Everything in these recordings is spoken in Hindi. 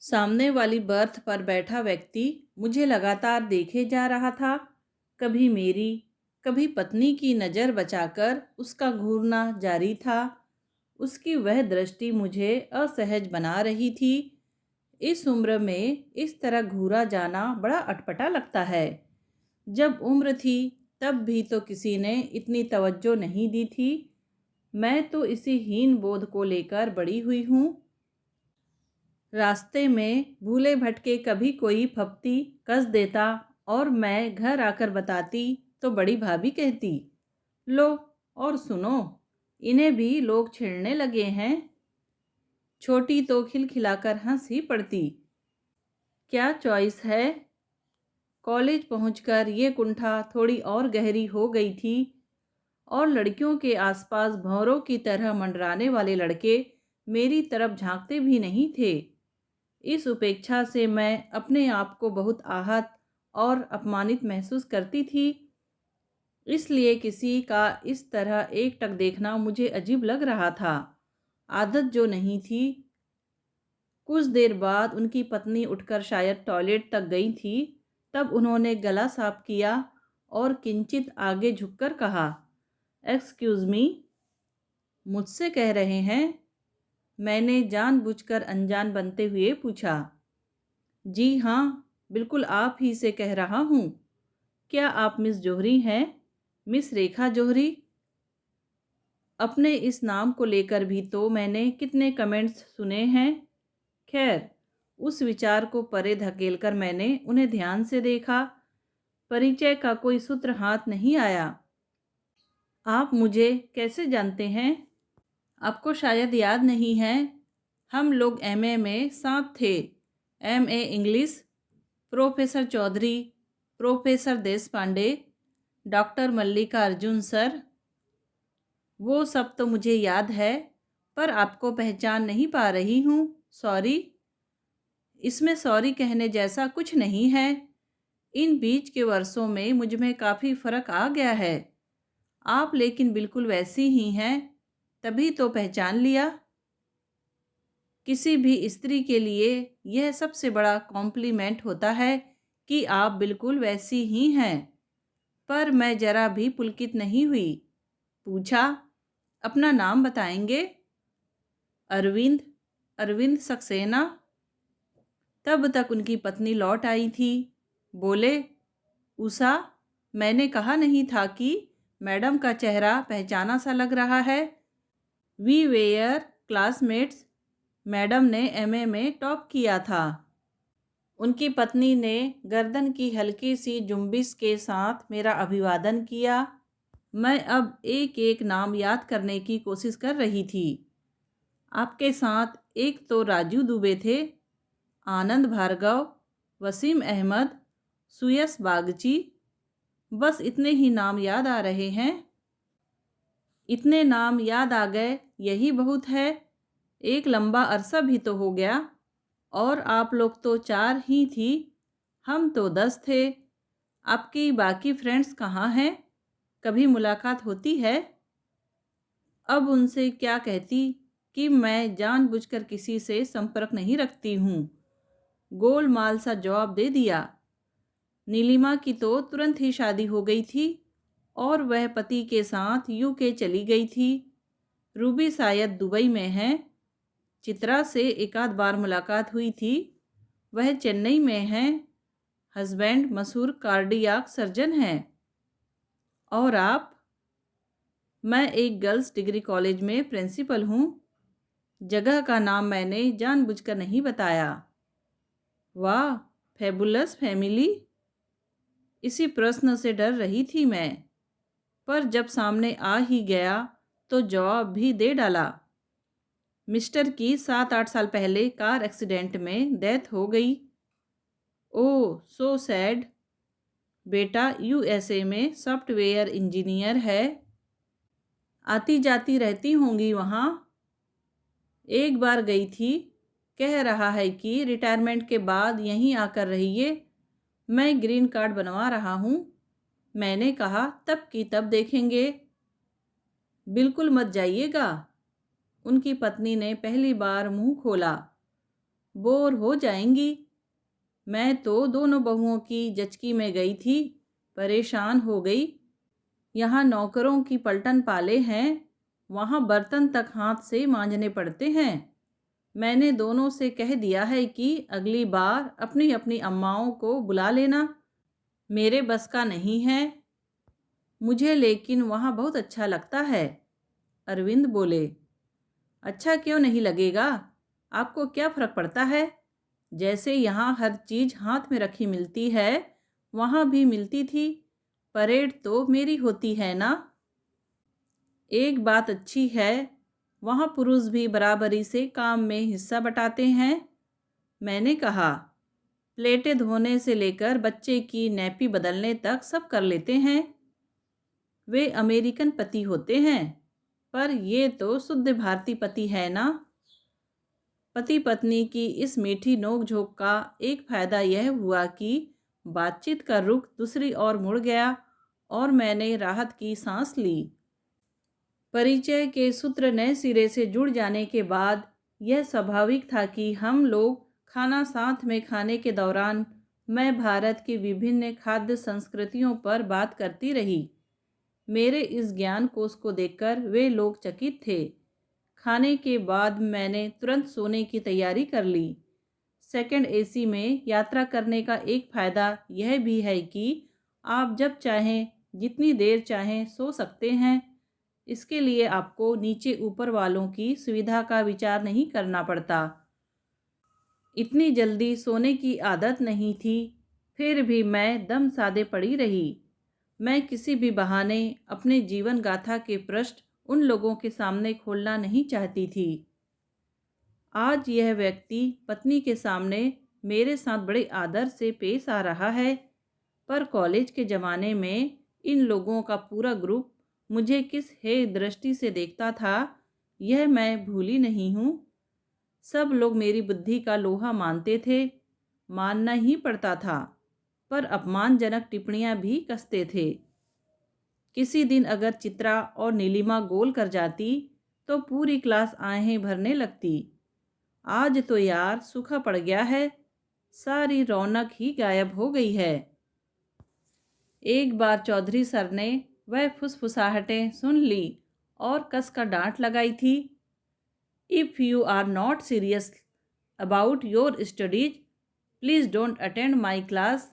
सामने वाली बर्थ पर बैठा व्यक्ति मुझे लगातार देखे जा रहा था। कभी मेरी, कभी पत्नी की नज़र बचाकर उसका घूरना जारी था। उसकी वह दृष्टि मुझे असहज बना रही थी। इस उम्र में इस तरह घूरा जाना बड़ा अटपटा लगता है। जब उम्र थी तब भी तो किसी ने इतनी तवज्जो नहीं दी थी। मैं तो इसी हीन बोध को लेकर बड़ी हुई हूँ। रास्ते में भूले भटके कभी कोई फप्ती कस देता और मैं घर आकर बताती तो बड़ी भाभी कहती, लो और सुनो, इन्हें भी लोग छेड़ने लगे हैं। छोटी तो खिलखिलाकर हंस ही पड़ती। क्या चॉइस है। कॉलेज पहुंचकर ये कुंठा थोड़ी और गहरी हो गई थी और लड़कियों के आसपास भंवरों की तरह मंडराने वाले लड़के मेरी तरफ झांकते भी नहीं थे। इस उपेक्षा से मैं अपने आप को बहुत आहत और अपमानित महसूस करती थी। इसलिए किसी का इस तरह एकटक देखना मुझे अजीब लग रहा था। आदत जो नहीं थी। कुछ देर बाद उनकी पत्नी उठकर शायद टॉयलेट तक गई थी। तब उन्होंने गला साफ किया और किंचित आगे झुककर कहा, एक्सक्यूज़ मी, मुझसे कह रहे हैं? मैंने जानबूझकर अनजान बनते हुए पूछा। जी हाँ, बिल्कुल आप ही से कह रहा हूँ। क्या आप मिस जौहरी हैं? मिस रेखा जौहरी? अपने इस नाम को लेकर भी तो मैंने कितने कमेंट्स सुने हैं। खैर, उस विचार को परे धकेलकर मैंने उन्हें ध्यान से देखा। परिचय का कोई सूत्र हाथ नहीं आया। आप मुझे कैसे जानते हैं? आपको शायद याद नहीं है, हम लोग एमए में साथ थे। MA English, professor Chaudhary, professor Desh Pandey, doctor Mallikarjun sir. वो सब तो मुझे याद है, पर आपको पहचान नहीं पा रही हूँ। सॉरी। इसमें सॉरी कहने जैसा कुछ नहीं है। इन बीच के वर्षों में मुझ में काफ़ी फ़र्क आ गया है। आप लेकिन बिल्कुल वैसी ही हैं, तभी तो पहचान लिया। किसी भी स्त्री के लिए यह सबसे बड़ा कॉम्प्लीमेंट होता है कि आप बिल्कुल वैसी ही हैं। पर मैं जरा भी पुलकित नहीं हुई। पूछा, अपना नाम बताएंगे? अरविंद, अरविंद सक्सेना। तब तक उनकी पत्नी लौट आई थी। बोले, उषा, मैंने कहा नहीं था कि मैडम का चेहरा पहचाना सा लग रहा है। We were classmates. मैडम ने एमए में टॉप किया था। उनकी पत्नी ने गर्दन की हल्की सी जुम्बिश के साथ मेरा अभिवादन किया। मैं अब एक एक नाम याद करने की कोशिश कर रही थी। आपके साथ एक तो राजू दुबे थे, आनंद भार्गव, वसीम अहमद, सुयस बागची। बस इतने ही नाम याद आ रहे हैं। इतने नाम याद आ गए, यही बहुत है। एक लंबा अरसा भी तो हो गया। और आप लोग तो 4 ही थी, हम तो 10 थे। आपकी बाकी फ्रेंड्स कहाँ हैं? कभी मुलाकात होती है? अब उनसे क्या कहती कि मैं जानबूझकर किसी से संपर्क नहीं रखती हूँ। गोलमाल सा जवाब दे दिया। नीलिमा की तो तुरंत ही शादी हो गई थी और वह पति के साथ यूके चली गई थी। रूबी शायद दुबई में है। चित्रा से एक आध बार मुलाकात हुई थी, वह चेन्नई में है। हस्बैंड मशहूर कार्डियाक सर्जन हैं। और आप? मैं एक गर्ल्स डिग्री कॉलेज में प्रिंसिपल हूँ। जगह का नाम मैंने जानबूझकर नहीं बताया। वाह, फैबुलस फैमिली। इसी प्रश्न से डर रही थी मैं, पर जब सामने आ ही गया तो जवाब भी दे डाला। मिस्टर की 7-8 साल पहले कार एक्सीडेंट में डेथ हो गई। ओह, सो सैड। बेटा यूएसए में सॉफ्टवेयर इंजीनियर है। आती जाती रहती होंगी वहाँ। एक बार गई थी। कह रहा है कि रिटायरमेंट के बाद यहीं आकर रहिए। मैं ग्रीन कार्ड बनवा रहा हूँ। मैंने कहा, तब की तब देखेंगे। बिल्कुल मत जाइएगा। उनकी पत्नी ने पहली बार मुंह खोला। बोर हो जाएंगी। मैं तो दोनों बहुओं की जचकी में गई थी, परेशान हो गई। यहाँ नौकरों की पलटन पाले हैं, वहाँ बर्तन तक हाथ से मांजने पड़ते हैं। मैंने दोनों से कह दिया है कि अगली बार अपनी अपनी अम्माओं को बुला लेना। मेरे बस का नहीं है मुझे, लेकिन वहाँ बहुत अच्छा लगता है। अरविंद बोले। अच्छा क्यों नहीं लगेगा? आपको क्या फ़र्क पड़ता है? जैसे यहाँ हर चीज़ हाथ में रखी मिलती है, वहाँ भी मिलती थी। परेड तो मेरी होती है ना। एक बात अच्छी है, वहाँ पुरुष भी बराबरी से काम में हिस्सा बटाते हैं। मैंने कहा, प्लेटें धोने से लेकर बच्चे की नैपी बदलने तक सब कर लेते हैं। वे अमेरिकन पति होते हैं, पर ये तो शुद्ध भारतीय पति है ना। पति पत्नी की इस मीठी नोक-झोंक का एक फ़ायदा यह हुआ कि बातचीत का रुख दूसरी ओर मुड़ गया और मैंने राहत की सांस ली। परिचय के सूत्र नए सिरे से जुड़ जाने के बाद यह स्वाभाविक था कि हम लोग खाना साथ में खाने के दौरान मैं भारत की विभिन्न खाद्य संस्कृतियों पर बात करती रही। मेरे इस ज्ञान कोश को देखकर वे लोग चकित थे। खाने के बाद मैंने तुरंत सोने की तैयारी कर ली। सेकंड एसी में यात्रा करने का एक फ़ायदा यह भी है कि आप जब चाहें जितनी देर चाहें सो सकते हैं। इसके लिए आपको नीचे ऊपर वालों की सुविधा का विचार नहीं करना पड़ता। इतनी जल्दी सोने की आदत नहीं थी, फिर भी मैं दम साधे पड़ी रही। मैं किसी भी बहाने अपने जीवन गाथा के पृष्ठ उन लोगों के सामने खोलना नहीं चाहती थी। आज यह व्यक्ति पत्नी के सामने मेरे साथ बड़े आदर से पेश आ रहा है, पर कॉलेज के ज़माने में इन लोगों का पूरा ग्रुप मुझे किस हेय दृष्टि से देखता था, यह मैं भूली नहीं हूँ। सब लोग मेरी बुद्धि का लोहा मानते थे, मानना ही पड़ता था, पर अपमानजनक टिप्पणियाँ भी कसते थे। किसी दिन अगर चित्रा और नीलिमा गोल कर जाती तो पूरी क्लास आहें भरने लगती। आज तो यार सूखा पड़ गया है, सारी रौनक ही गायब हो गई है। एक बार चौधरी सर ने वह फुसफुसाहटें सुन ली और कस कर डांट लगाई थी। If you are not serious about your studies, please don't attend my class,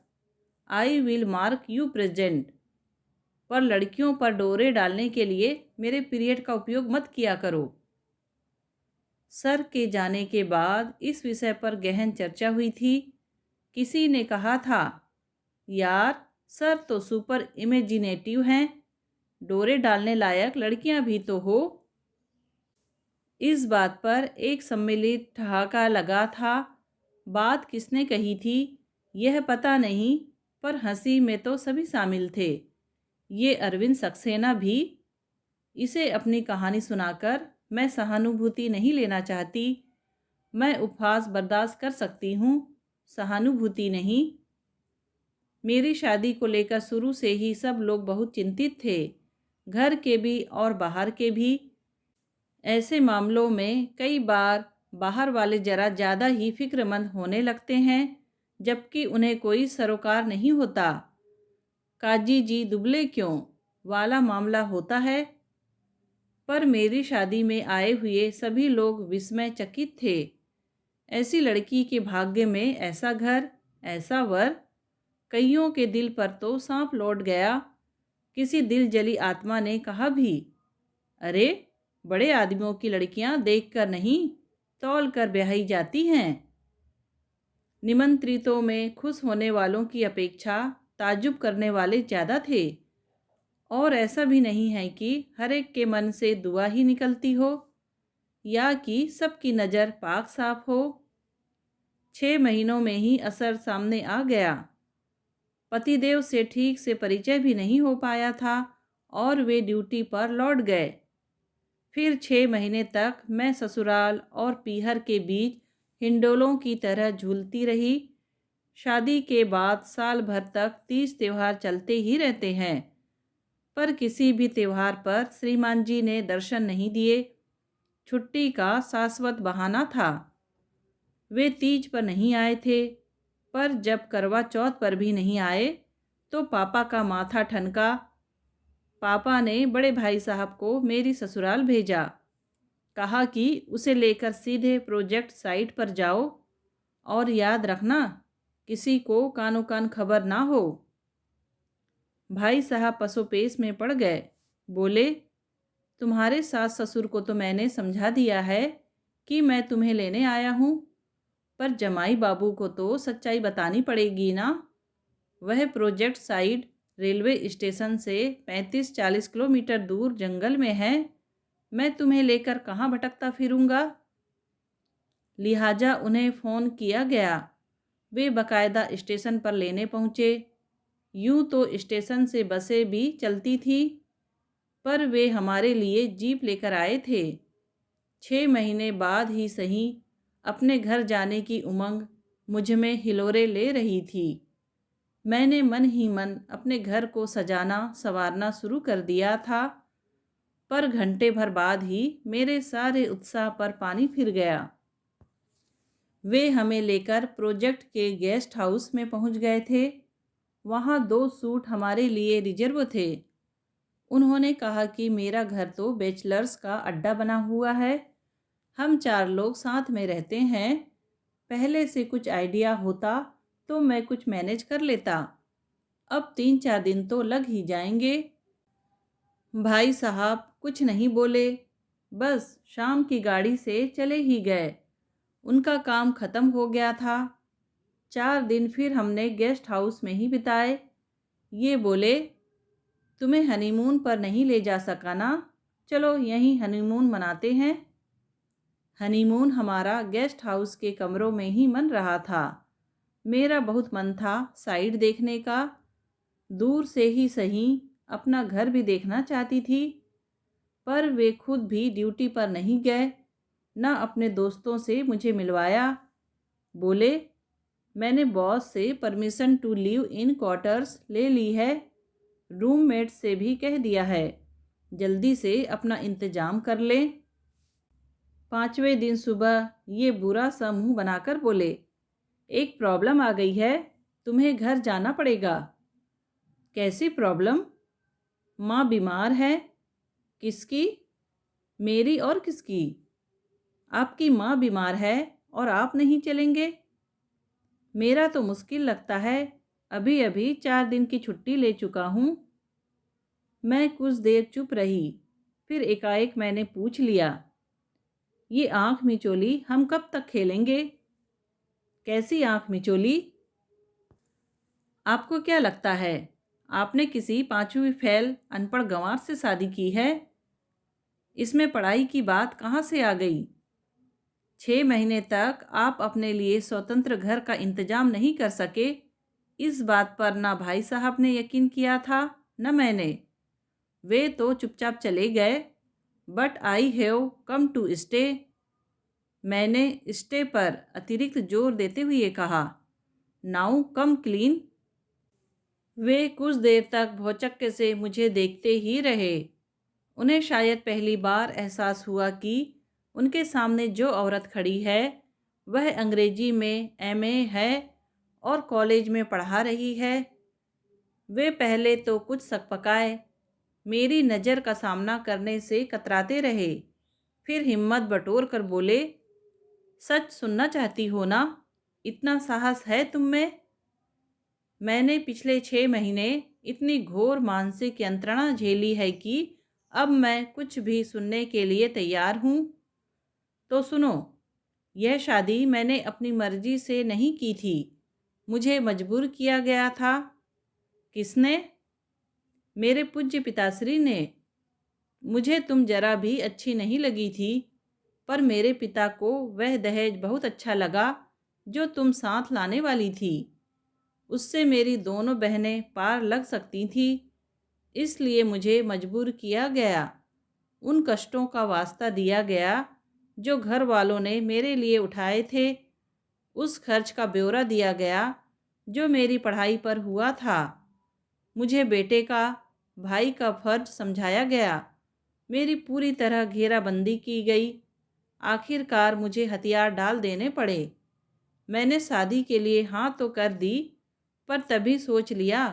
I will mark you present. पर लड़कियों पर डोरे डालने के लिए मेरे पीरियड का उपयोग मत किया करो। सर के जाने के बाद इस विषय पर गहन चर्चा हुई थी। किसी ने कहा था, यार सर तो सुपर इमेजिनेटिव हैं, डोरे डालने लायक लड़कियां भी तो हो। इस बात पर एक सम्मिलित ठहाका लगा था। बात किसने कही थी यह पता नहीं, पर हंसी में तो सभी शामिल थे। ये अरविंद सक्सेना भी। इसे अपनी कहानी सुनाकर मैं सहानुभूति नहीं लेना चाहती। मैं उपहास बर्दाश्त कर सकती हूँ, सहानुभूति नहीं। मेरी शादी को लेकर शुरू से ही सब लोग बहुत चिंतित थे, घर के भी और बाहर के भी। ऐसे मामलों में कई बार बाहर वाले ज़रा ज़्यादा ही फिक्रमंद होने लगते हैं, जबकि उन्हें कोई सरोकार नहीं होता। काजी जी दुबले क्यों वाला मामला होता है। पर मेरी शादी में आए हुए सभी लोग विस्मय चकित थे। ऐसी लड़की के भाग्य में ऐसा घर, ऐसा वर। कईयों के दिल पर तो सांप लौट गया। किसी दिल जली आत्मा ने कहा भी, अरे बड़े आदमियों की लड़कियां देखकर नहीं, तौल कर ब्याही जाती हैं। निमंत्रितों में खुश होने वालों की अपेक्षा ताज्जुब करने वाले ज़्यादा थे। और ऐसा भी नहीं है कि हर एक के मन से दुआ ही निकलती हो, या कि सबकी नज़र पाक साफ हो। 6 महीनों में ही असर सामने आ गया। पतिदेव से ठीक से परिचय भी नहीं हो पाया था और वे ड्यूटी पर लौट गए। फिर 6 महीने तक मैं ससुराल और पीहर के बीच हिंडोलों की तरह झूलती रही। शादी के बाद साल भर तक 30 त्यौहार चलते ही रहते हैं, पर किसी भी त्यौहार पर श्रीमान जी ने दर्शन नहीं दिए। छुट्टी का शाश्वत बहाना था। वे तीज पर नहीं आए थे, पर जब करवा चौथ पर भी नहीं आए तो पापा का माथा ठनका। पापा ने बड़े भाई साहब को मेरी ससुराल भेजा। कहा कि उसे लेकर सीधे प्रोजेक्ट साइट पर जाओ और याद रखना, किसी को कानो कान खबर ना हो। भाई साहब पसोपेश में पड़ गए। बोले, तुम्हारे सास ससुर को तो मैंने समझा दिया है कि मैं तुम्हें लेने आया हूँ, पर जमाई बाबू को तो सच्चाई बतानी पड़ेगी ना। वह प्रोजेक्ट साइट रेलवे स्टेशन से 35-40 किलोमीटर दूर जंगल में है। मैं तुम्हें लेकर कहाँ भटकता फिरूंगा। लिहाजा उन्हें फ़ोन किया गया। वे बकायदा स्टेशन पर लेने पहुँचे। यूं तो स्टेशन से बसें भी चलती थी, पर वे हमारे लिए जीप लेकर आए थे। 6 महीने बाद ही सही, अपने घर जाने की उमंग मुझ में हिलोरे ले रही थी। मैंने मन ही मन अपने घर को सजाना संवारना शुरू कर दिया था, पर घंटे भर बाद ही मेरे सारे उत्साह पर पानी फिर गया। वे हमें लेकर प्रोजेक्ट के गेस्ट हाउस में पहुंच गए थे। वहां 2 सूट हमारे लिए रिजर्व थे। उन्होंने कहा कि मेरा घर तो बैचलर्स का अड्डा बना हुआ है, हम 4 लोग साथ में रहते हैं। पहले से कुछ आइडिया होता तो मैं कुछ मैनेज कर लेता। अब 3-4 दिन तो लग ही जाएंगे। भाई साहब कुछ नहीं बोले, बस शाम की गाड़ी से चले ही गए। उनका काम खत्म हो गया था। 4 दिन फिर हमने गेस्ट हाउस में ही बिताए। ये बोले, तुम्हें हनीमून पर नहीं ले जा सका ना, चलो यहीं हनीमून मनाते हैं। हनीमून हमारा गेस्ट हाउस के कमरों में ही मन रहा था। मेरा बहुत मन था साइड देखने का। दूर से ही सही अपना घर भी देखना चाहती थी, पर वे खुद भी ड्यूटी पर नहीं गए, न अपने दोस्तों से मुझे मिलवाया। बोले, मैंने बॉस से permission to leave in quarters ले ली है, रूममेट से भी कह दिया है, जल्दी से अपना इंतजाम कर लें। 5वें दिन सुबह ये बुरा सा मुंह बनाकर बोले, एक प्रॉब्लम आ गई है, तुम्हें घर जाना पड़ेगा। कैसी प्रॉब्लम? माँ बीमार है। किसकी? मेरी और किसकी? आपकी माँ बीमार है और आप नहीं चलेंगे? मेरा तो मुश्किल लगता है, अभी अभी 4 दिन की छुट्टी ले चुका हूँ। मैं कुछ देर चुप रही, फिर एकाएक मैंने पूछ लिया, ये आँख मिचोली हम कब तक खेलेंगे? कैसी आँख मिचोली? आपको क्या लगता है, आपने किसी 5वीं फेल अनपढ़ गंवार से शादी की है? इसमें पढ़ाई की बात कहाँ से आ गई? 6 महीने तक आप अपने लिए स्वतंत्र घर का इंतजाम नहीं कर सके, इस बात पर ना भाई साहब ने यकीन किया था न मैंने। वे तो चुपचाप चले गए। But I have come to stay. मैंने स्टे पर अतिरिक्त जोर देते हुए कहा, नाउ कम क्लीन। वे कुछ देर तक भौचक्के से मुझे देखते ही रहे। उन्हें शायद पहली बार एहसास हुआ कि उनके सामने जो औरत खड़ी है वह अंग्रेजी में एमए है और कॉलेज में पढ़ा रही है। वे पहले तो कुछ सकपकाए, मेरी नज़र का सामना करने से कतराते रहे, फिर हिम्मत बटोर कर बोले, सच सुनना चाहती हो ना? इतना साहस है तुम में? मैंने पिछले 6 महीने इतनी घोर मानसिक यंत्रणा झेली है कि अब मैं कुछ भी सुनने के लिए तैयार हूँ। तो सुनो, यह शादी मैंने अपनी मर्जी से नहीं की थी, मुझे मजबूर किया गया था। किसने? मेरे पूज्य पिताश्री ने। मुझे तुम जरा भी अच्छी नहीं लगी थी, पर मेरे पिता को वह दहेज बहुत अच्छा लगा जो तुम साथ लाने वाली थी। उससे मेरी दोनों बहनें पार लग सकती थी, इसलिए मुझे मजबूर किया गया। उन कष्टों का वास्ता दिया गया जो घर वालों ने मेरे लिए उठाए थे। उस खर्च का ब्यौरा दिया गया जो मेरी पढ़ाई पर हुआ था। मुझे बेटे का, भाई का फर्ज समझाया गया। मेरी पूरी तरह घेराबंदी की गई। आखिरकार मुझे हथियार डाल देने पड़े। मैंने शादी के लिए हाँ तो कर दी, पर तभी सोच लिया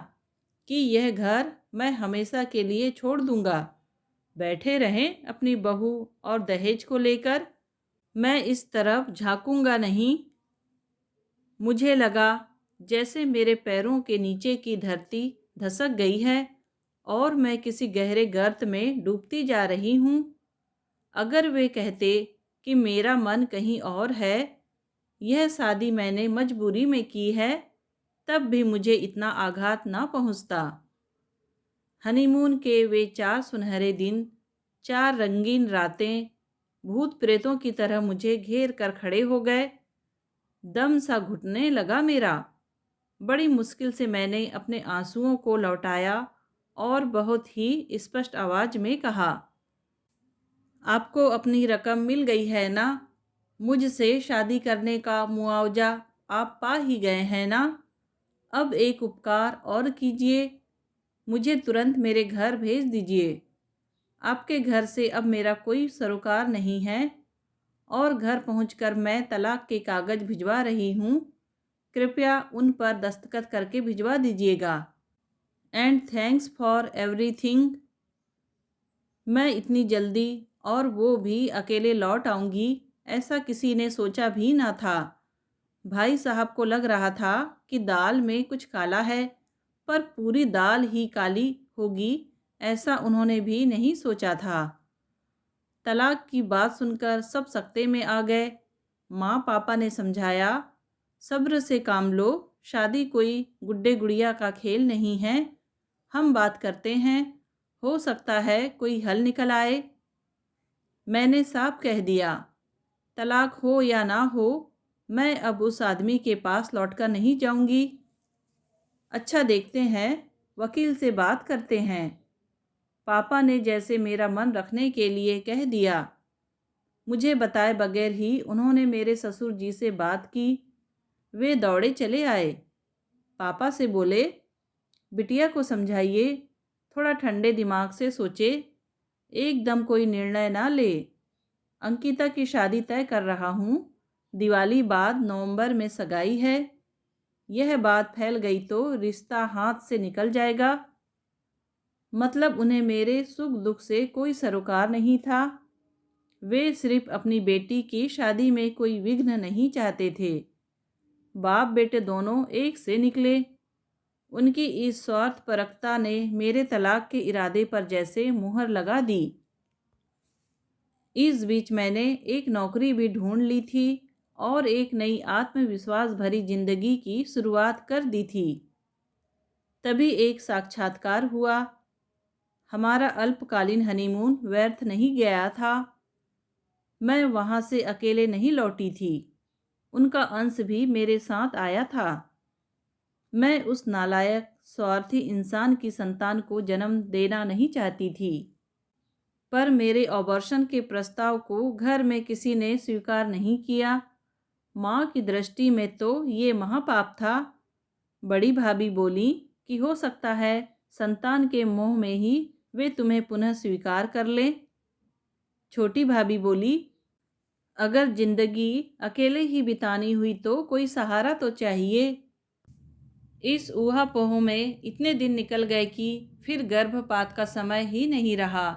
कि यह घर मैं हमेशा के लिए छोड़ दूंगा। बैठे रहें अपनी बहू और दहेज को लेकर, मैं इस तरफ झांकूंगा नहीं। मुझे लगा जैसे मेरे पैरों के नीचे की धरती धसक गई है और मैं किसी गहरे गर्त में डूबती जा रही हूँ। अगर वे कहते कि मेरा मन कहीं और है, यह शादी मैंने मजबूरी में की है, तब भी मुझे इतना आघात ना पहुँचता। हनीमून के वे 4 सुनहरे दिन, 4 रंगीन रातें भूत प्रेतों की तरह मुझे घेर कर खड़े हो गए। दम सा घुटने लगा मेरा। बड़ी मुश्किल से मैंने अपने आंसुओं को लौटाया और बहुत ही स्पष्ट आवाज में कहा, आपको अपनी रकम मिल गई है ना? मुझसे शादी करने का मुआवजा आप पा ही गए हैं ना? अब एक उपकार और कीजिए, मुझे तुरंत मेरे घर भेज दीजिए। आपके घर से अब मेरा कोई सरोकार नहीं है और घर पहुंचकर मैं तलाक के कागज भिजवा रही हूँ। कृपया उन पर दस्तखत करके भिजवा दीजिएगा। And thanks for everything. मैं इतनी जल्दी और वो भी अकेले लौट आऊँगी, ऐसा किसी ने सोचा भी ना था। भाई साहब को लग रहा था कि दाल में कुछ काला है, पर पूरी दाल ही काली होगी, ऐसा उन्होंने भी नहीं सोचा था। तलाक की बात सुनकर सब सकते में आ गए। माँ पापा ने समझाया, सब्र से काम लो, शादी कोई गुड्डे गुड़िया का खेल नहीं है। हम बात करते हैं, हो सकता है कोई हल निकल आए। मैंने साफ कह दिया, तलाक हो या ना हो, मैं अब उस आदमी के पास लौटकर नहीं जाऊंगी। अच्छा देखते हैं, वकील से बात करते हैं। पापा ने जैसे मेरा मन रखने के लिए कह दिया। मुझे बताए बगैर ही उन्होंने मेरे ससुर जी से बात की। वे दौड़े चले आए। पापा से बोले, बिटिया को समझाइए, थोड़ा ठंडे दिमाग से सोचे, एकदम कोई निर्णय ना ले। अंकिता की शादी तय कर रहा हूँ, दिवाली बाद नवंबर में सगाई है। यह बात फैल गई तो रिश्ता हाथ से निकल जाएगा। मतलब उन्हें मेरे सुख दुख से कोई सरोकार नहीं था। वे सिर्फ अपनी बेटी की शादी में कोई विघ्न नहीं चाहते थे। बाप बेटे दोनों एक से निकले। उनकी इस स्वार्थपरकता ने मेरे तलाक के इरादे पर जैसे मुहर लगा दी। इस बीच मैंने एक नौकरी भी ढूंढ ली थी और एक नई आत्मविश्वास भरी जिंदगी की शुरुआत कर दी थी। तभी एक साक्षात्कार हुआ। हमारा अल्पकालीन हनीमून व्यर्थ नहीं गया था। मैं वहां से अकेले नहीं लौटी थी, उनका अंश भी मेरे साथ आया था। मैं उस नालायक स्वार्थी इंसान की संतान को जन्म देना नहीं चाहती थी, पर मेरे अबॉर्शन के प्रस्ताव को घर में किसी ने स्वीकार नहीं किया। माँ की दृष्टि में तो ये महापाप था। बड़ी भाभी बोली कि हो सकता है संतान के मोह में ही वे तुम्हें पुनः स्वीकार कर लें। छोटी भाभी बोली, अगर जिंदगी अकेले ही बितानी हुई तो कोई सहारा तो चाहिए। इस ऊहापोह में इतने दिन निकल गए कि फिर गर्भपात का समय ही नहीं रहा।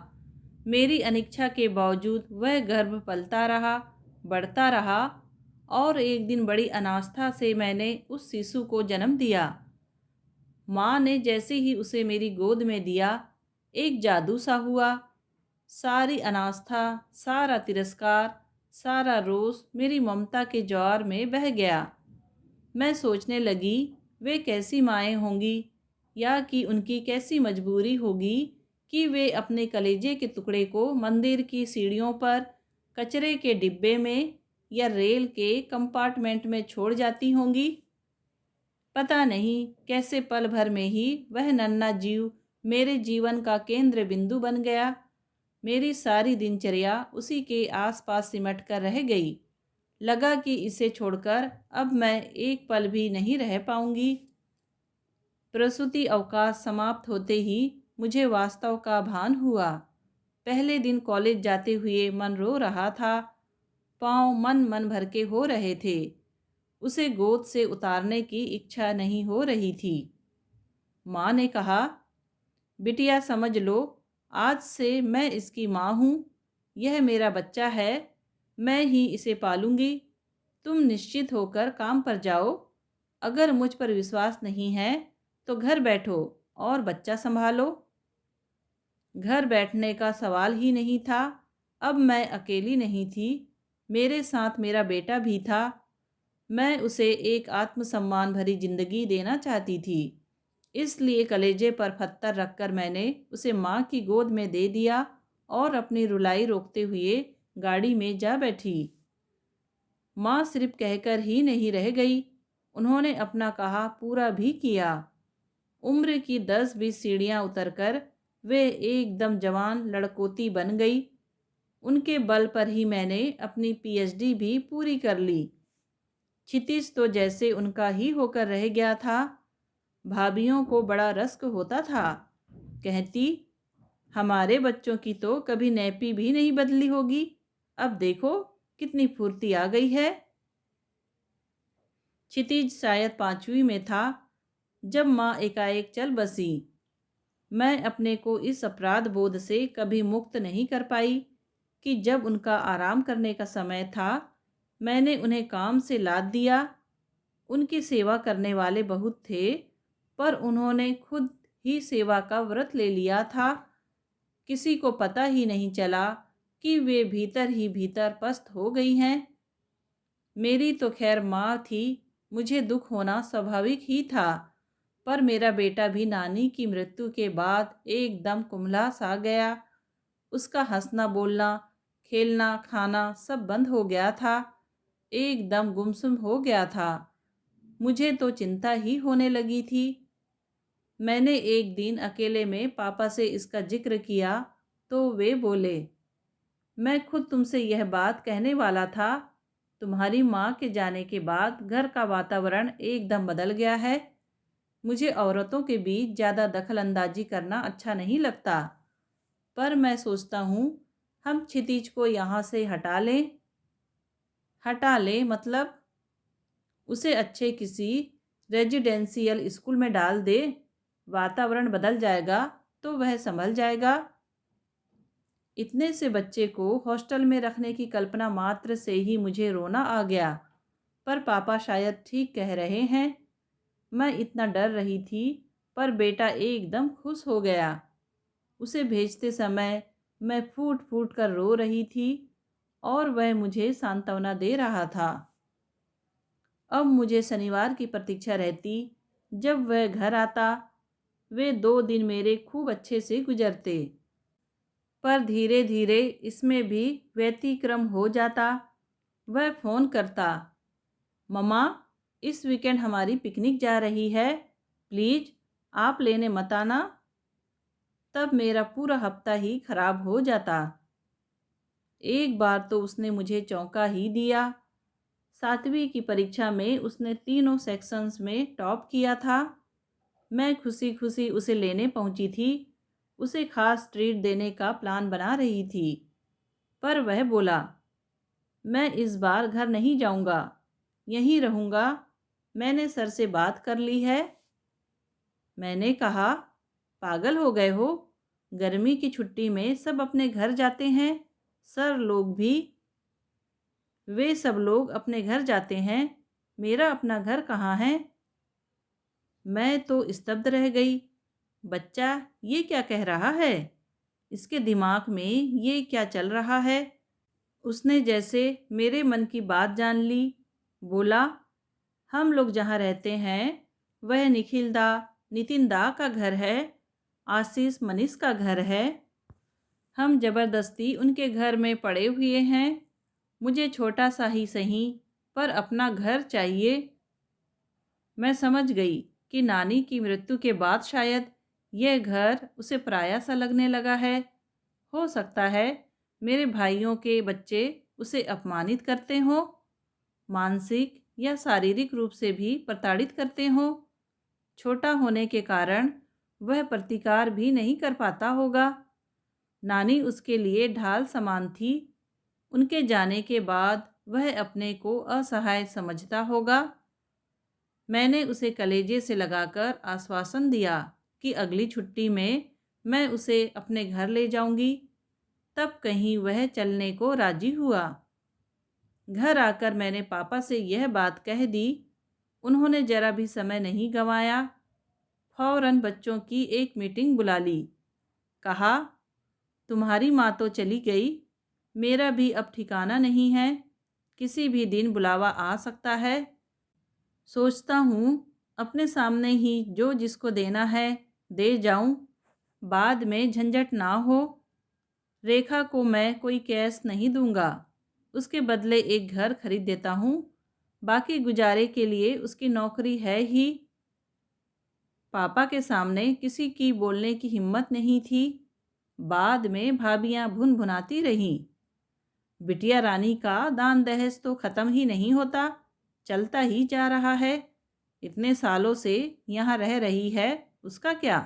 मेरी अनिच्छा के बावजूद वह गर्भ पलता रहा, बढ़ता रहा और एक दिन बड़ी अनास्था से मैंने उस शिशु को जन्म दिया। माँ ने जैसे ही उसे मेरी गोद में दिया, एक जादू सा हुआ। सारी अनास्था, सारा तिरस्कार, सारा रोष मेरी ममता के ज्वार में बह गया। मैं सोचने लगी, वे कैसी माएँ होंगी, या कि उनकी कैसी मजबूरी होगी कि वे अपने कलेजे के टुकड़े को मंदिर की सीढ़ियों पर, कचरे के डिब्बे में या रेल के कंपार्टमेंट में छोड़ जाती होंगी। पता नहीं कैसे पल भर में ही वह नन्हा जीव मेरे जीवन का केंद्र बिंदु बन गया। मेरी सारी दिनचर्या उसी के आसपास सिमट कर रह गई। लगा कि इसे छोड़कर अब मैं एक पल भी नहीं रह पाऊंगी। प्रसूति अवकाश समाप्त होते ही मुझे वास्तव का भान हुआ। पहले दिन कॉलेज जाते हुए मन रो रहा था, पाँव मन मन भर के हो रहे थे। उसे गोद से उतारने की इच्छा नहीं हो रही थी। माँ ने कहा, बिटिया समझ लो, आज से मैं इसकी माँ हूँ। यह मेरा बच्चा है, मैं ही इसे पालूंगी। तुम निश्चित होकर काम पर जाओ। अगर मुझ पर विश्वास नहीं है तो घर बैठो और बच्चा संभालो। घर बैठने का सवाल ही नहीं था। अब मैं अकेली नहीं थी, मेरे साथ मेरा बेटा भी था। मैं उसे एक आत्मसम्मान भरी जिंदगी देना चाहती थी। इसलिए कलेजे पर पत्थर रखकर मैंने उसे माँ की गोद में दे दिया और अपनी रुलाई रोकते हुए गाड़ी में जा बैठी। माँ सिर्फ कहकर ही नहीं रह गई, उन्होंने अपना कहा पूरा भी किया। उम्र की 10-20 सीढ़ियाँ उतरकर वे एकदम जवान लड़कोती बन गई। उनके बल पर ही मैंने अपनी पीएचडी भी पूरी कर ली। क्षितिज तो जैसे उनका ही होकर रह गया था। भाभीयों को बड़ा रश्क होता था। कहती, हमारे बच्चों की तो कभी नैपी भी नहीं बदली होगी, अब देखो कितनी फुर्ती आ गई है। क्षितिज शायद 5वीं में था जब माँ एकाएक चल बसी। मैं अपने को इस अपराध बोध से कभी मुक्त नहीं कर पाई कि जब उनका आराम करने का समय था, मैंने उन्हें काम से लाद दिया। उनकी सेवा करने वाले बहुत थे, पर उन्होंने खुद ही सेवा का व्रत ले लिया था। किसी को पता ही नहीं चला कि वे भीतर ही भीतर पस्त हो गई हैं। मेरी तो खैर माँ थी, मुझे दुख होना स्वाभाविक ही था, पर मेरा बेटा भी नानी की मृत्यु के बाद एकदम कुम्हला सा गया। उसका हंसना बोलना, खेलना खाना सब बंद हो गया था, एकदम गुमसुम हो गया था। मुझे तो चिंता ही होने लगी थी। मैंने एक दिन अकेले में पापा से इसका जिक्र किया तो वे बोले, मैं खुद तुमसे यह बात कहने वाला था। तुम्हारी माँ के जाने के बाद घर का वातावरण एकदम बदल गया है। मुझे औरतों के बीच ज़्यादा दखल अंदाजी करना अच्छा नहीं लगता, पर मैं सोचता हूँ हम क्षितिज को यहाँ से हटा लें। हटा लें मतलब उसे अच्छे किसी रेजिडेंशियल स्कूल में डाल दे। वातावरण बदल जाएगा तो वह संभल जाएगा। इतने से बच्चे को हॉस्टल में रखने की कल्पना मात्र से ही मुझे रोना आ गया। पर पापा शायद ठीक कह रहे हैं। मैं इतना डर रही थी, पर बेटा एकदम खुश हो गया। उसे भेजते समय मैं फूट फूट कर रो रही थी और वह मुझे सांत्वना दे रहा था। अब मुझे शनिवार की प्रतीक्षा रहती जब वह घर आता। वे 2 दिन मेरे खूब अच्छे से गुजरते, पर धीरे धीरे इसमें भी व्यतिक्रम हो जाता। वह फ़ोन करता, मम्मा इस वीकेंड हमारी पिकनिक जा रही है, प्लीज़ आप लेने मत आना। तब मेरा पूरा हफ्ता ही खराब हो जाता। एक बार तो उसने मुझे चौंका ही दिया। 7वीं की परीक्षा में उसने तीनों सेक्शंस में टॉप किया था। मैं खुशी खुशी उसे लेने पहुंची थी। उसे खास ट्रीट देने का प्लान बना रही थी, पर वह बोला, मैं इस बार घर नहीं जाऊंगा, यहीं रहूंगा। मैंने सर से बात कर ली है। मैंने कहा, पागल हो गए हो? गर्मी की छुट्टी में सब अपने घर जाते हैं, सर लोग भी। वे सब लोग अपने घर जाते हैं, मेरा अपना घर कहाँ है? मैं तो स्तब्ध रह गई। बच्चा ये क्या कह रहा है? इसके दिमाग में ये क्या चल रहा है? उसने जैसे मेरे मन की बात जान ली। बोला, हम लोग जहाँ रहते हैं वह निखिल दा, नितिन दा का घर है, आशीष मनीष का घर है। हम ज़बरदस्ती उनके घर में पड़े हुए हैं। मुझे छोटा सा ही सही, पर अपना घर चाहिए। मैं समझ गई कि नानी की मृत्यु के बाद शायद यह घर उसे पराया सा लगने लगा है। हो सकता है मेरे भाइयों के बच्चे उसे अपमानित करते हों, मानसिक या शारीरिक रूप से भी प्रताड़ित करते हों। छोटा होने के कारण वह प्रतिकार भी नहीं कर पाता होगा। नानी उसके लिए ढाल समान थी। उनके जाने के बाद वह अपने को असहाय समझता होगा। मैंने उसे कलेजे से लगाकर आश्वासन दिया कि अगली छुट्टी में मैं उसे अपने घर ले जाऊंगी। तब कहीं वह चलने को राजी हुआ। घर आकर मैंने पापा से यह बात कह दी। उन्होंने जरा भी समय नहीं गंवाया, फौरन बच्चों की एक मीटिंग बुला ली। कहा, तुम्हारी माँ तो चली गई, मेरा भी अब ठिकाना नहीं है, किसी भी दिन बुलावा आ सकता है। सोचता हूँ अपने सामने ही जो जिसको देना है दे जाऊँ, बाद में झंझट ना हो। रेखा को मैं कोई कैश नहीं दूंगा, उसके बदले एक घर खरीद देता हूँ, बाकी गुजारे के लिए उसकी नौकरी है ही। पापा के सामने किसी की बोलने की हिम्मत नहीं थी। बाद में भाभियाँ भुनभुनाती रहीं, बिटिया रानी का दान दहेज तो ख़त्म ही नहीं होता, चलता ही जा रहा है, इतने सालों से यहाँ रह रही है, उसका क्या।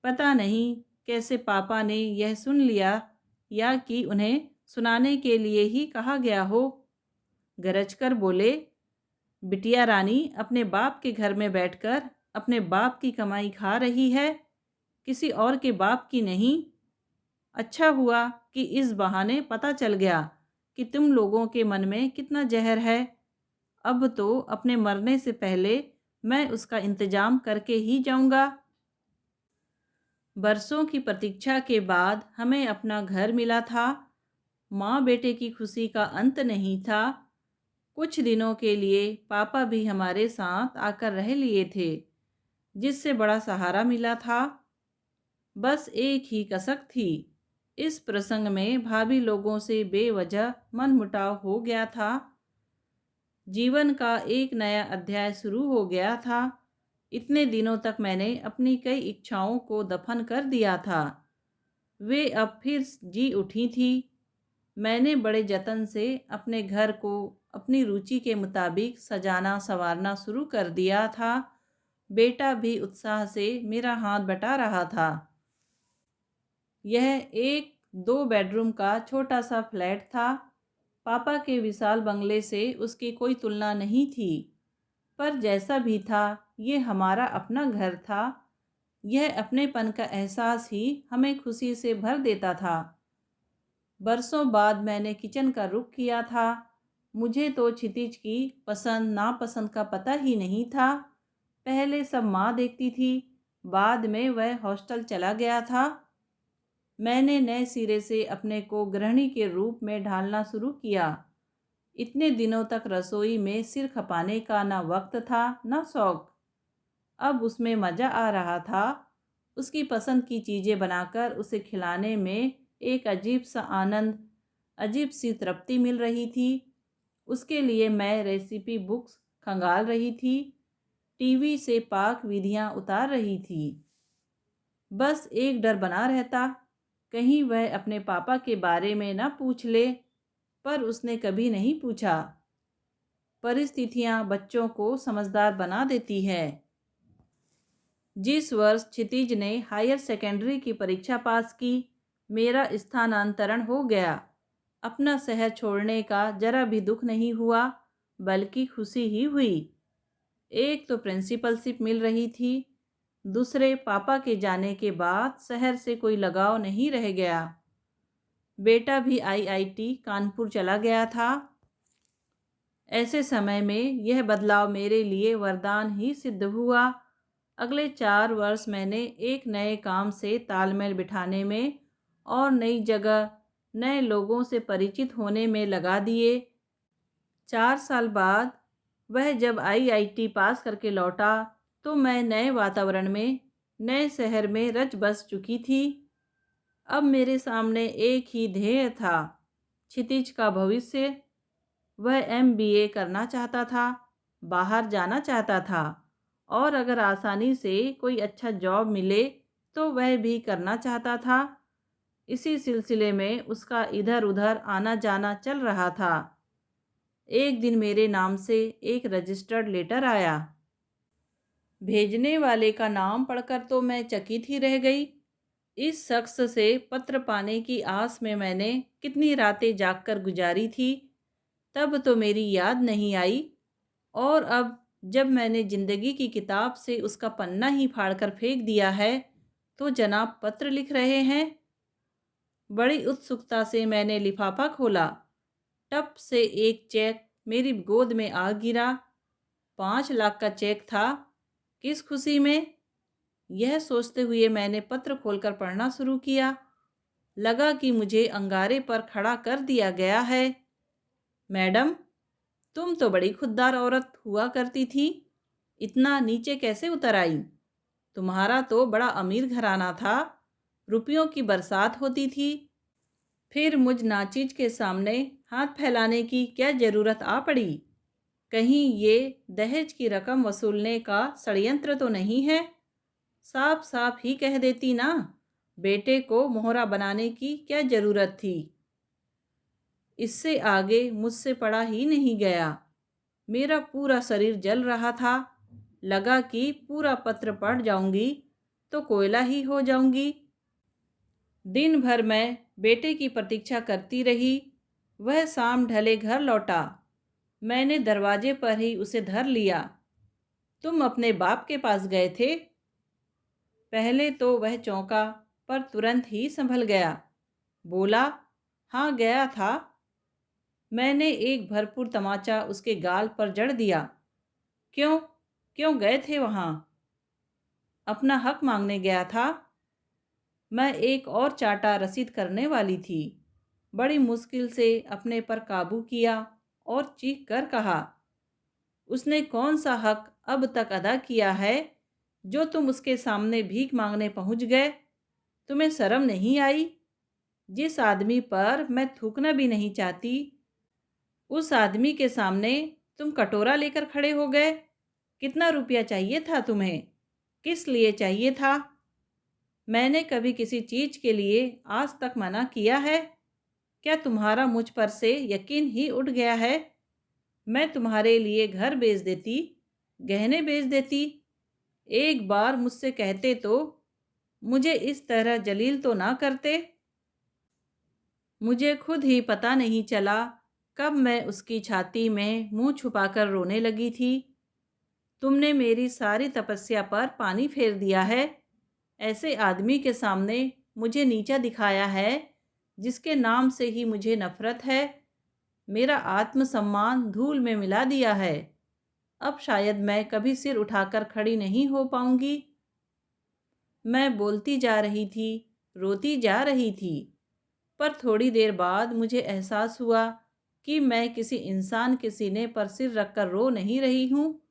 पता नहीं कैसे पापा ने यह सुन लिया या कि उन्हें सुनाने के लिए ही कहा गया हो। गरज कर बोले, बिटिया रानी अपने बाप के घर में बैठकर अपने बाप की कमाई खा रही है, किसी और के बाप की नहीं। अच्छा हुआ कि इस बहाने पता चल गया कि तुम लोगों के मन में कितना जहर है। अब तो अपने मरने से पहले मैं उसका इंतजाम करके ही जाऊंगा। बरसों की प्रतीक्षा के बाद हमें अपना घर मिला था। माँ बेटे की खुशी का अंत नहीं था। कुछ दिनों के लिए पापा भी हमारे साथ आकर रह लिए थे, जिससे बड़ा सहारा मिला था। बस एक ही कसक थी, इस प्रसंग में भाभी लोगों से बेवजह मनमुटाव हो गया था। जीवन का एक नया अध्याय शुरू हो गया था। इतने दिनों तक मैंने अपनी कई इच्छाओं को दफन कर दिया था, वे अब फिर जी उठी थी। मैंने बड़े जतन से अपने घर को अपनी रुचि के मुताबिक सजाना संवारना शुरू कर दिया था। बेटा भी उत्साह से मेरा हाथ बटा रहा था। यह एक 2 बेडरूम का छोटा सा फ्लैट था। पापा के विशाल बंगले से उसकी कोई तुलना नहीं थी, पर जैसा भी था ये हमारा अपना घर था। यह अपनेपन का एहसास ही हमें खुशी से भर देता था। बरसों बाद मैंने किचन का रुख किया था। मुझे तो क्षितिज की पसंद नापसंद का पता ही नहीं था। पहले सब माँ देखती थी, बाद में वह हॉस्टल चला गया था। मैंने नए सिरे से अपने को गृहिणी के रूप में ढालना शुरू किया। इतने दिनों तक रसोई में सिर खपाने का ना वक्त था ना शौक। अब उसमें मज़ा आ रहा था। उसकी पसंद की चीज़ें बनाकर उसे खिलाने में एक अजीब सा आनंद, अजीब सी तृप्ति मिल रही थी। उसके लिए मैं रेसिपी बुक्स खंगाल रही थी, टीवी से पाक विधियाँ उतार रही थी। बस एक डर बना रहता, कहीं वह अपने पापा के बारे में न पूछ ले, पर उसने कभी नहीं पूछा। परिस्थितियाँ बच्चों को समझदार बना देती है। जिस वर्ष क्षितिज ने हायर सेकेंडरी की परीक्षा पास की, मेरा स्थानांतरण हो गया। अपना शहर छोड़ने का जरा भी दुख नहीं हुआ, बल्कि खुशी ही हुई। एक तो प्रिंसिपलशिप मिल रही थी, दूसरे पापा के जाने के बाद शहर से कोई लगाव नहीं रह गया। बेटा भी आईआईटी कानपुर चला गया था। ऐसे समय में यह बदलाव मेरे लिए वरदान ही सिद्ध हुआ। अगले 4 वर्ष मैंने एक नए काम से तालमेल बिठाने में और नई जगह नए लोगों से परिचित होने में लगा दिए। 4 साल बाद वह जब आईआईटी पास करके लौटा तो मैं नए वातावरण में, नए शहर में रच बस चुकी थी। अब मेरे सामने एक ही ध्येय था, क्षितिज का भविष्य। वह एमबीए करना चाहता था, बाहर जाना चाहता था, और अगर आसानी से कोई अच्छा जॉब मिले तो वह भी करना चाहता था। इसी सिलसिले में उसका इधर उधर आना जाना चल रहा था। एक दिन मेरे नाम से एक रजिस्टर्ड लेटर आया। भेजने वाले का नाम पढ़कर तो मैं चकित ही रह गई। इस शख्स से पत्र पाने की आस में मैंने कितनी रातें जागकर गुजारी थी। तब तो मेरी याद नहीं आई, और अब जब मैंने ज़िंदगी की किताब से उसका पन्ना ही फाड़कर फेंक दिया है, तो जनाब पत्र लिख रहे हैं। बड़ी उत्सुकता से मैंने लिफाफा खोला। टप से एक चेक मेरी गोद में आ गिरा। 5 लाख का चेक था। किस खुशी में, यह सोचते हुए मैंने पत्र खोलकर पढ़ना शुरू किया। लगा कि मुझे अंगारे पर खड़ा कर दिया गया है। मैडम, तुम तो बड़ी खुददार औरत हुआ करती थी, इतना नीचे कैसे उतर आई? तुम्हारा तो बड़ा अमीर घराना था, रुपयों की बरसात होती थी। फिर मुझ नाचीज के सामने हाथ फैलाने की क्या ज़रूरत आ पड़ी? कहीं ये दहेज की रकम वसूलने का षड्यंत्र तो नहीं है? साफ साफ ही कह देती ना, बेटे को मोहरा बनाने की क्या ज़रूरत थी? इससे आगे मुझसे पड़ा ही नहीं गया। मेरा पूरा शरीर जल रहा था। लगा कि पूरा पत्र पढ़ जाऊंगी तो कोयला ही हो जाऊंगी। दिन भर मैं बेटे की प्रतीक्षा करती रही। वह शाम ढले घर लौटा। मैंने दरवाजे पर ही उसे धर लिया। तुम अपने बाप के पास गए थे? पहले तो वह चौंका, पर तुरंत ही संभल गया। बोला, हाँ गया था। मैंने एक भरपूर तमाचा उसके गाल पर जड़ दिया। क्यों क्यों गए थे वहाँ? अपना हक मांगने गया था। मैं एक और चाटा रसीद करने वाली थी। बड़ी मुश्किल से अपने पर काबू किया और चीख कर कहा, उसने कौन सा हक अब तक अदा किया है जो तुम उसके सामने भीख मांगने पहुंच गए? तुम्हें शर्म नहीं आई? जिस आदमी पर मैं थूकना भी नहीं चाहती, उस आदमी के सामने तुम कटोरा लेकर खड़े हो गए। कितना रुपया चाहिए था तुम्हें? किस लिए चाहिए था? मैंने कभी किसी चीज के लिए आज तक मना किया है? क्या तुम्हारा मुझ पर से यकीन ही उठ गया है? मैं तुम्हारे लिए घर बेच देती, गहने बेच देती। एक बार मुझसे कहते तो मुझे इस तरह जलील तो ना करते। मुझे खुद ही पता नहीं चला कब मैं उसकी छाती में मुंह छुपाकर रोने लगी थी। तुमने मेरी सारी तपस्या पर पानी फेर दिया है। ऐसे आदमी के सामने मुझे नीचा दिखाया है जिसके नाम से ही मुझे नफरत है। मेरा आत्मसम्मान धूल में मिला दिया है। अब शायद मैं कभी सिर उठाकर खड़ी नहीं हो पाऊंगी। मैं बोलती जा रही थी, रोती जा रही थी, पर थोड़ी देर बाद मुझे एहसास हुआ कि मैं किसी इंसान के सीने पर सिर रखकर रो नहीं रही हूँ,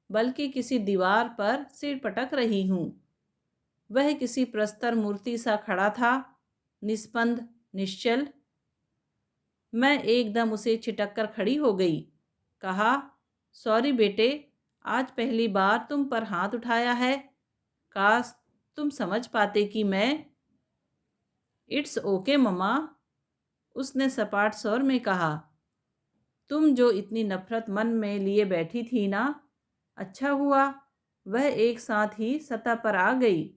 बल्कि किसी दीवार पर सिर पटक रही हूँ। वह किसी प्रस्तर मूर्ति सा खड़ा था, निस्पंद, निश्चल। मैं एकदम उसे छिटक कर खड़ी हो गई। कहा, सॉरी बेटे, आज पहली बार तुम पर हाथ उठाया है। काश तुम समझ पाते कि मैं। इट्स ओके मम्मा, उसने सपाट स्वर में कहा। तुम जो इतनी नफरत मन में लिए बैठी थी ना, अच्छा हुआ वह एक साथ ही सतह पर आ गई।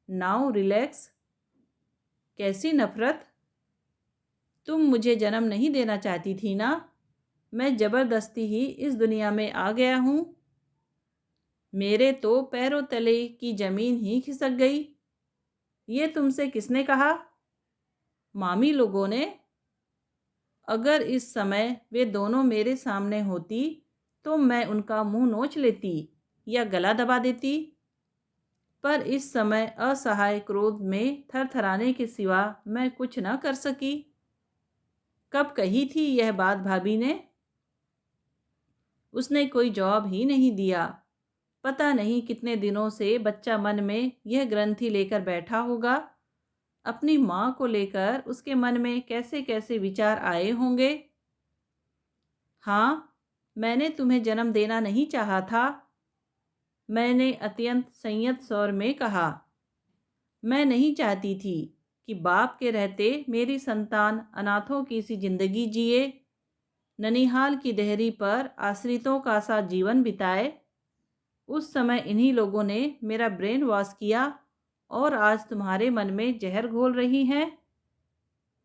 Now relax. कैसी नफरत? तुम मुझे जन्म नहीं देना चाहती थी ना? मैं ज़बरदस्ती ही इस दुनिया में आ गया हूँ। मेरे तो पैरों तले की ज़मीन ही खिसक गई। ये तुमसे किसने कहा? मामी लोगों ने। अगर इस समय वे दोनों मेरे सामने होती तो मैं उनका मुंह नोच लेती या गला दबा देती, पर इस समय असहाय क्रोध में थरथराने के सिवा मैं कुछ न कर सकी। कब कही थी यह बात भाभी ने? उसने कोई जवाब ही नहीं दिया। पता नहीं कितने दिनों से बच्चा मन में यह ग्रंथि लेकर बैठा होगा। अपनी माँ को लेकर उसके मन में कैसे कैसे विचार आए होंगे। हाँ, मैंने तुम्हें जन्म देना नहीं चाहा था, मैंने अत्यंत संयत स्वर में कहा। मैं नहीं चाहती थी कि बाप के रहते मेरी संतान अनाथों की सी जिंदगी जिए, ननिहाल की देहरी पर आश्रितों का सा जीवन बिताए। उस समय इन्हीं लोगों ने मेरा ब्रेन वॉश किया और आज तुम्हारे मन में जहर घोल रही हैं।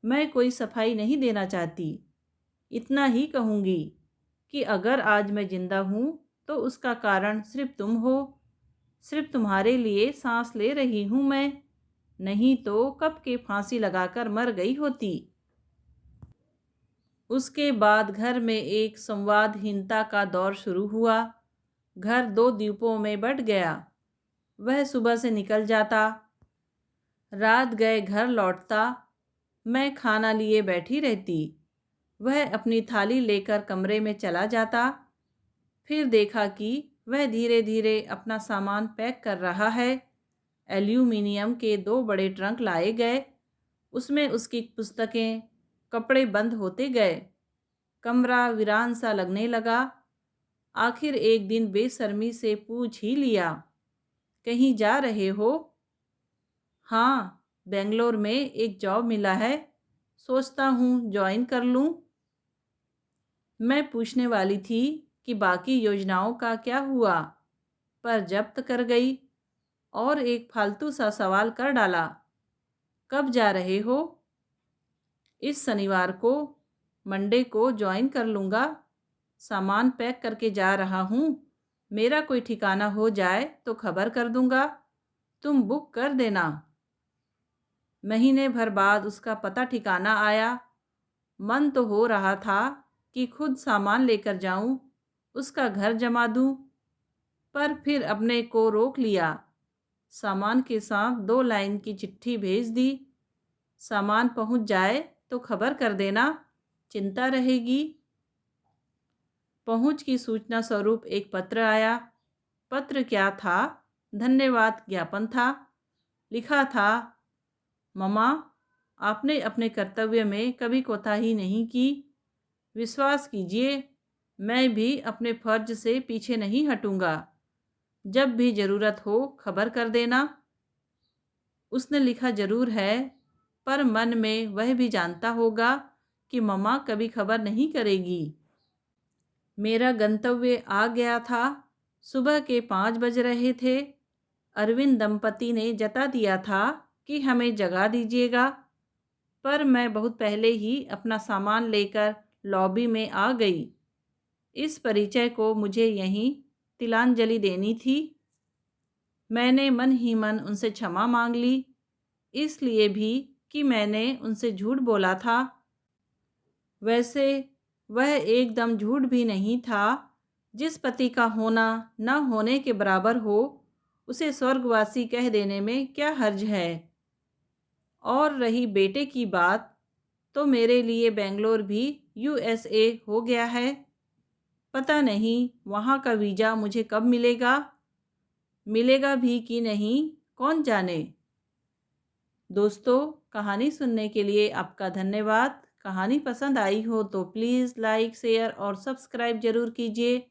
मैं कोई सफाई नहीं देना चाहती। इतना ही कहूँगी कि अगर आज मैं जिंदा हूँ तो उसका कारण सिर्फ तुम हो। सिर्फ तुम्हारे लिए सांस ले रही हूँ मैं, नहीं तो कब के फांसी लगाकर मर गई होती। उसके बाद घर में एक संवादहीनता का दौर शुरू हुआ। घर दो द्वीपों में बंट गया। वह सुबह से निकल जाता, रात गए घर लौटता। मैं खाना लिए बैठी रहती, वह अपनी थाली लेकर कमरे में चला जाता। फिर देखा कि वह धीरे धीरे अपना सामान पैक कर रहा है। एल्यूमिनियम के दो बड़े ट्रंक लाए गए, उसमें उसकी पुस्तकें, कपड़े बंद होते गए। कमरा वीरान सा लगने लगा। आखिर एक दिन बेशर्मी से पूछ ही लिया, कहीं जा रहे हो? हाँ, बेंगलोर में एक जॉब मिला है, सोचता हूँ ज्वाइन कर लूँ। मैं पूछने वाली थी कि बाकी योजनाओं का क्या हुआ, पर जब्त कर गई और एक फालतू सा सवाल कर डाला, कब जा रहे हो? इस शनिवार को, मंडे को ज्वाइन कर लूँगा। सामान पैक करके जा रहा हूँ। मेरा कोई ठिकाना हो जाए तो खबर कर दूँगा, तुम बुक कर देना। महीने भर बाद उसका पता ठिकाना आया। मन तो हो रहा था कि खुद सामान लेकर जाऊं, उसका घर जमा दूं, पर फिर अपने को रोक लिया। सामान के साथ 2 लाइन की चिट्ठी भेज दी, सामान पहुंच जाए तो खबर कर देना, चिंता रहेगी। पहुंच की सूचना स्वरूप एक पत्र आया। पत्र क्या था? धन्यवाद ज्ञापन था। लिखा था, ममा, आपने अपने कर्तव्य में कभी कोताही नहीं की। विश्वास कीजिए, मैं भी अपने फर्ज से पीछे नहीं हटूंगा। जब भी ज़रूरत हो खबर कर देना। उसने लिखा जरूर है, पर मन में वह भी जानता होगा कि मम्मा कभी खबर नहीं करेगी। मेरा गंतव्य आ गया था। सुबह के 5 बज रहे थे। अरविंद दंपति ने जता दिया था कि हमें जगा दीजिएगा, पर मैं बहुत पहले ही अपना सामान लेकर लॉबी में आ गई। इस परिचय को मुझे यहीं तिलांजलि देनी थी। मैंने मन ही मन उनसे क्षमा मांग ली, इसलिए भी कि मैंने उनसे झूठ बोला था। वैसे वह एकदम झूठ भी नहीं था। जिस पति का होना न होने के बराबर हो, उसे स्वर्गवासी कह देने में क्या हर्ज है। और रही बेटे की बात, तो मेरे लिए बेंगलोर भी यूएसए हो गया है। पता नहीं वहाँ का वीज़ा मुझे कब मिलेगा, मिलेगा भी कि नहीं, कौन जाने। दोस्तों, कहानी सुनने के लिए आपका धन्यवाद। कहानी पसंद आई हो तो प्लीज़ लाइक, शेयर और सब्सक्राइब ज़रूर कीजिए।